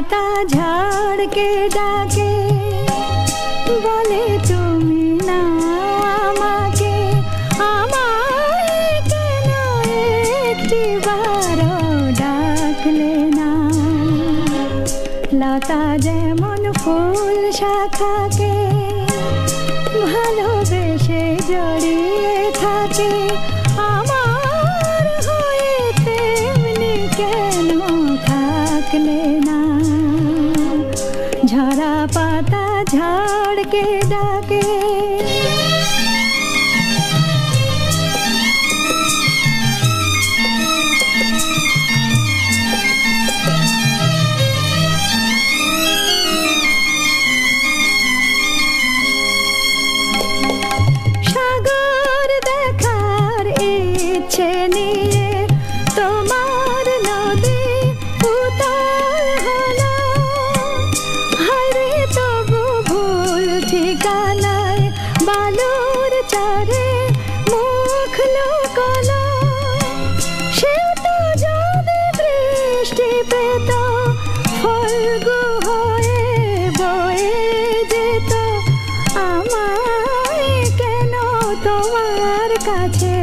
পাতা ঝাড়কে ডাকে, বলে তুমি না আমাকে, আমায় কেন একটিবারও ডাকলে না। লতা যেমন ফুল শাখাকে ভালোবেসে জড়িয়ে থাকে, আমার হয়ে তেমনি কেন থাকলে না। ঝরা পাতা ঝাড়কে ডাকে। ইচ্ছে নিয়ে তোমার নদী উতাল হলো, হায়রে তবু ভুল ঠিকানায় বালুর চারে মুখ লুকোলো। সেও তো যদি বৃষ্টি পেত ফল্গু হয়ে বয়ে যেত, আমায় কেন তোমার কাছে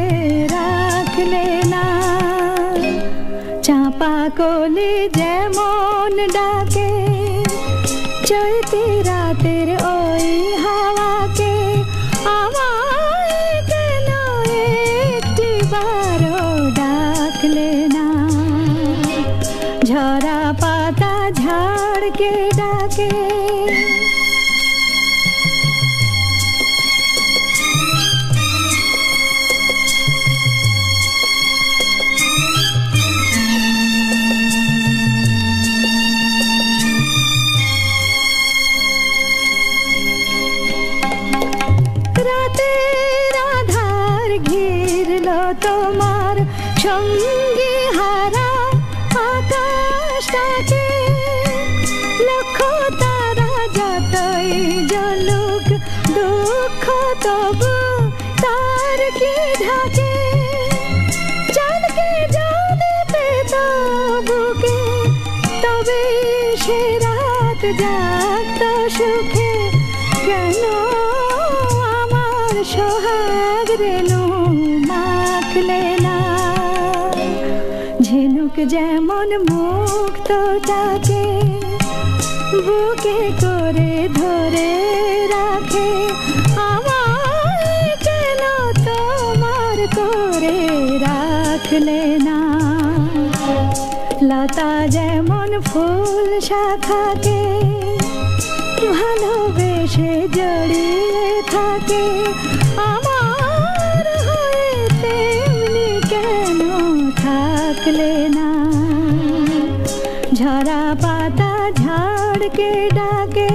রাখলে না। চাঁপা কলি যেমন ডাকে চৈতি রাতের ওই হাওয়াকে, আমায় কেন একটিবারও ডাকলে না। ঝরা পাতা ঝাড়কে ডাকে। রাতের আধার ঘিরলো তোমার সঙ্গী হারা আকাশটাকে, লক্ষ তারা যতই জ্বলুক দুঃখ তবু তার কি ঢাকে। চাঁদকে যদি পেত বুকে তবে সে রাত জাগত সুখে, কেন সোহাগ রেণু মাখলে না। ঝিনুক যেমন মুক্তটাকে বুকে করে ধরে রাখে, আমায় কেন তোমার করে রাখলে না। লতা যেমন ফুল শাখাকে ভালোবেসে জড়িয়ে থাকে, আমার হয়ে তেমনি কেন থাকলে না। ঝরা পাতা ঝাড়কে ডাকে।